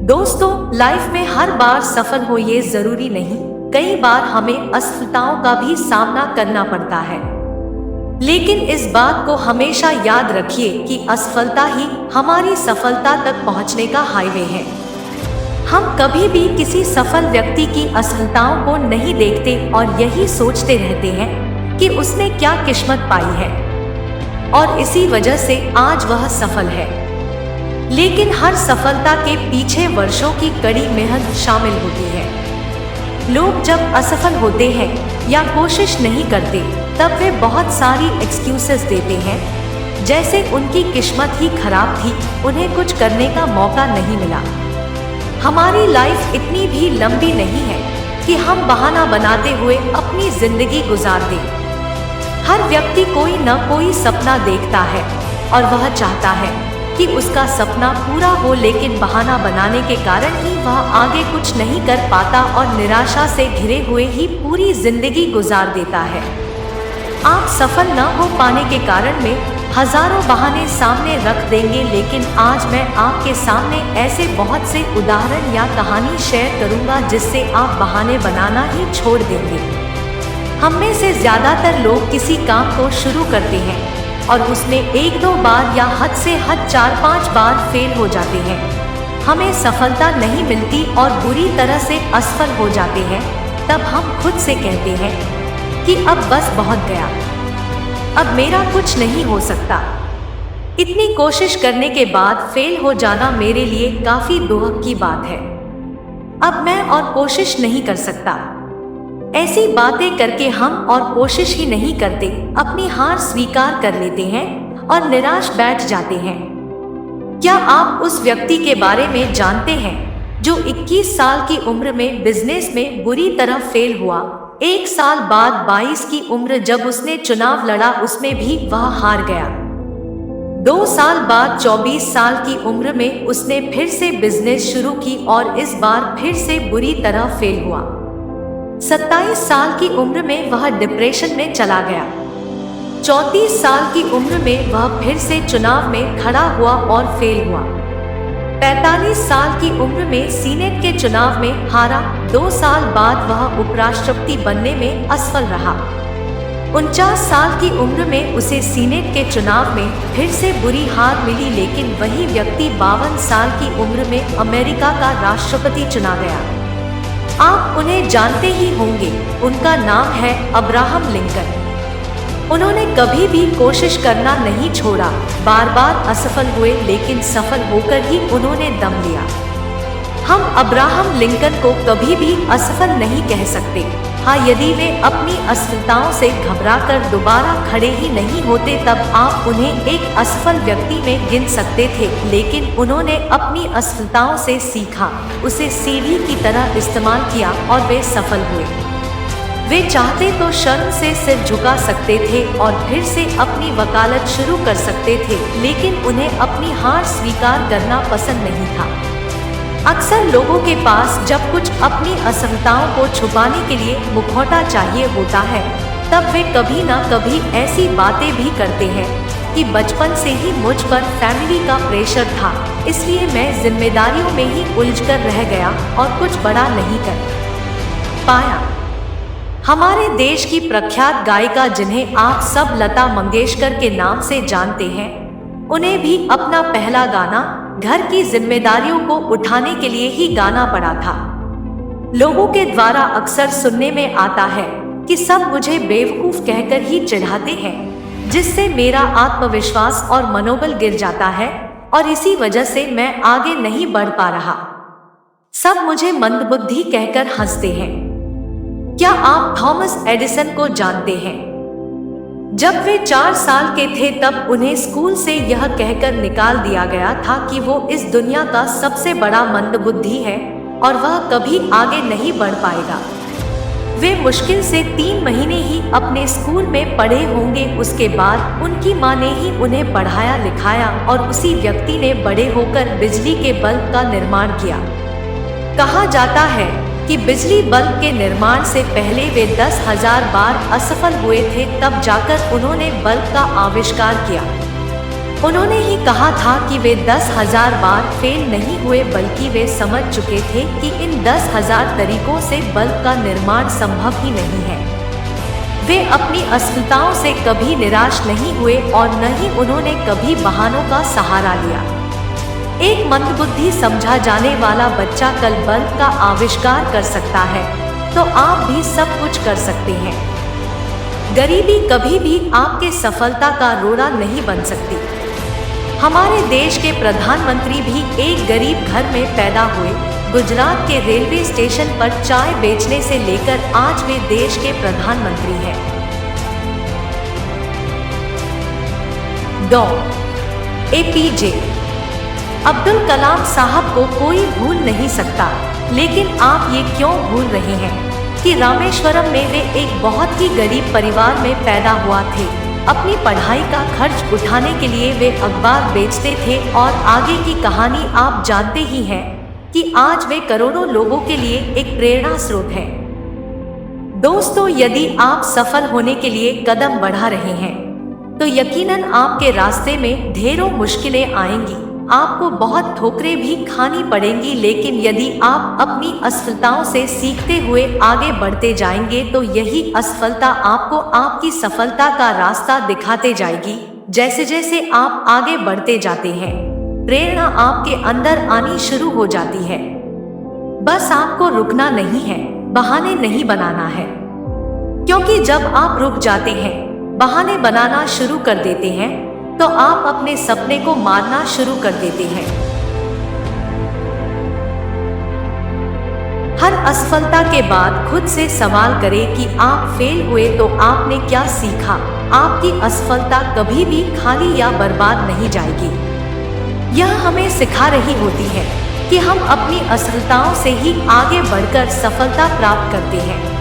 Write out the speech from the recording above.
दोस्तों, लाइफ में हर बार सफल हो ये जरूरी नहीं। कई बार हमें असफलताओं का भी सामना करना पड़ता है। लेकिन इस बात को हमेशा याद रखिए कि असफलता ही हमारी सफलता तक पहुंचने का हाईवे है। हम कभी भी किसी सफल व्यक्ति की असफलताओं को नहीं देखते और यही सोचते रहते हैं कि उसने क्या किस्मत पाई है और इसी वजह से आज वह सफल है। लेकिन हर सफलता के पीछे वर्षों की कड़ी मेहनत शामिल होती है। लोग जब असफल होते हैं या कोशिश नहीं करते, तब वे बहुत सारी एक्सक्यूजेस देते हैं, जैसे उनकी किस्मत ही खराब थी, उन्हें कुछ करने का मौका नहीं मिला। हमारी लाइफ इतनी भी लंबी नहीं है कि हम बहाना बनाते हुए अपनी जिंदगी गुजार दें। हर व्यक्ति कोई न कोई सपना देखता है और वह चाहता है कि उसका सपना पूरा हो, लेकिन बहाना बनाने के कारण ही वह आगे कुछ नहीं कर पाता और निराशा से घिरे हुए ही पूरी जिंदगी गुजार देता है। आप सफल न हो पाने के कारण में हजारों बहाने सामने रख देंगे, लेकिन आज मैं आपके सामने ऐसे बहुत से उदाहरण या कहानी शेयर करूंगा जिससे आप बहाने बनाना ही छोड़ देंगे। हम में से ज्यादातर लोग किसी काम को शुरू करते हैं और उसमें 1-2 बार या हद से हद 4-5 बार फेल हो जाते हैं। हमें सफलता नहीं मिलती और बुरी तरह से असफल हो जाते हैं। तब हम खुद से कहते हैं कि अब बस बहुत गया, अब मेरा कुछ नहीं हो सकता। इतनी कोशिश करने के बाद फेल हो जाना मेरे लिए काफी दुख की बात है। अब मैं और कोशिश नहीं कर सकता। ऐसी बातें करके हम और कोशिश ही नहीं करते, अपनी हार स्वीकार कर लेते हैं और निराश बैठ जाते हैं। क्या आप उस व्यक्ति के बारे में जानते हैं जो 21 साल की उम्र में बिजनेस में बुरी तरह फेल हुआ? 1 साल बाद 22 की उम्र जब उसने चुनाव लड़ा, उसमें भी वह हार गया। 2 साल बाद 24 साल की उम्र में उसने फिर से बिजनेस शुरू की और इस बार फिर से बुरी तरह फेल हुआ। 27 साल की उम्र में वह डिप्रेशन में चला गया। 34 साल की उम्र में वह फिर से चुनाव में खड़ा हुआ और फेल हुआ। 45 साल की उम्र में सीनेट के चुनाव में हारा। 2 साल बाद वह उपराष्ट्रपति बनने में असफल रहा। 49 साल की उम्र में उसे सीनेट के चुनाव में फिर से बुरी हार मिली, लेकिन वही व्यक्ति 52 साल की उम्र में अमेरिका का राष्ट्रपति चुना गया। आप उन्हें जानते ही होंगे, उनका नाम है अब्राहम लिंकन। उन्होंने कभी भी कोशिश करना नहीं छोड़ा, बार बार असफल हुए, लेकिन सफल होकर ही उन्होंने दम लिया। हम अब्राहम लिंकन को कभी भी असफल नहीं कह सकते। हाँ, यदि वे अपनी असफलताओं से घबराकर दोबारा खड़े ही नहीं होते, तब आप उन्हें एक असफल व्यक्ति में गिन सकते थे, लेकिन उन्होंने अपनी असफलताओं से सीखा, उसे सीढ़ी की तरह इस्तेमाल किया और वे सफल हुए। वे चाहते तो शर्म से सिर झुका सकते थे और फिर से अपनी वकालत शुरू कर सकते थे, लेकिन उन्हें अपनी हार स्वीकार करना पसंद नहीं था। अक्सर लोगों के पास जब कुछ अपनी असफलताओं को छुपाने के लिए मुखौटा चाहिए होता है, तब वे कभी ना कभी ऐसी बातें भी करते हैं कि बचपन से ही मुझ पर फैमिली का प्रेशर था, इसलिए मैं जिम्मेदारियों में ही उलझकर रह गया और कुछ बड़ा नहीं कर पाया। हमारे देश की प्रख्यात गायिका, जिन्हें आप सब लता मंगेशकर के नाम से जानते हैं, उन्हें भी अपना पहला गाना घर की जिम्मेदारियों को उठाने के लिए ही गाना पड़ा था। लोगों के द्वारा अक्सर सुनने में आता है कि सब मुझे बेवकूफ कहकर ही चिढ़ाते हैं, जिससे मेरा आत्मविश्वास और मनोबल गिर जाता है और इसी वजह से मैं आगे नहीं बढ़ पा रहा। सब मुझे मंदबुद्धि कहकर हंसते हैं। क्या आप थॉमस एडिसन को जानते हैं? जब वे 4 साल के थे, तब उन्हें स्कूल से यह कहकर निकाल दिया गया था कि वो इस दुनिया का सबसे बड़ा मंदबुद्धि है और वह कभी आगे नहीं बढ़ पाएगा। वे मुश्किल से 3 महीने ही अपने स्कूल में पढ़े होंगे। उसके बाद उनकी माँ ने ही उन्हें पढ़ाया लिखाया और उसी व्यक्ति ने बड़े होकर बिजली के बल्ब का निर्माण किया। कहा जाता है कि बिजली बल्ब के निर्माण से पहले वे 10,000 बार असफल हुए थे, तब जाकर उन्होंने बल्ब का आविष्कार किया। उन्होंने ही कहा था कि वे 10,000 बार फेल नहीं हुए, बल्कि वे समझ चुके थे कि इन 10,000 तरीकों से बल्ब का निर्माण संभव ही नहीं है। वे अपनी असफलताओं से कभी निराश नहीं हुए और न ही उन्होंने कभी बहानों का सहारा लिया। एक मंदबुद्धि समझा जाने वाला बच्चा कल बल्ब का आविष्कार कर सकता है, तो आप भी सब कुछ कर सकते हैं। गरीबी कभी भी आपके सफलता का रोड़ा नहीं बन सकती। हमारे देश के प्रधानमंत्री भी एक गरीब घर में पैदा हुए। गुजरात के रेलवे स्टेशन पर चाय बेचने से लेकर आज वे देश के प्रधानमंत्री हैं। डॉ. APJ अब्दुल कलाम साहब को कोई भूल नहीं सकता, लेकिन आप ये क्यों भूल रहे हैं कि रामेश्वरम में वे एक बहुत ही गरीब परिवार में पैदा हुआ थे। अपनी पढ़ाई का खर्च उठाने के लिए वे अखबार बेचते थे और आगे की कहानी आप जानते ही हैं कि आज वे करोड़ों लोगों के लिए एक प्रेरणा स्रोत हैं। दोस्तों, यदि आप सफल होने के लिए कदम बढ़ा रहे हैं तो यकीनन आपके रास्ते में ढेरों मुश्किलें आएंगी, आपको बहुत ठोकरें भी खानी पड़ेंगी, लेकिन यदि आप अपनी असफलताओं से सीखते हुए आगे बढ़ते जाएंगे तो यही असफलता आपको आपकी सफलता का रास्ता दिखाते जाएगी। जैसे जैसे आप आगे बढ़ते जाते हैं, प्रेरणा आपके अंदर आनी शुरू हो जाती है। बस आपको रुकना नहीं है, बहाने नहीं बनाना है, क्योंकि जब आप रुक जाते हैं, बहाने बनाना शुरू कर देते हैं, तो आप अपने सपने को मारना शुरू कर देते हैं। हर असफलता के बाद खुद से सवाल करें कि आप फेल हुए तो आपने क्या सीखा। आपकी असफलता कभी भी खाली या बर्बाद नहीं जाएगी। यह हमें सिखा रही होती है कि हम अपनी असफलताओं से ही आगे बढ़कर सफलता प्राप्त करते हैं।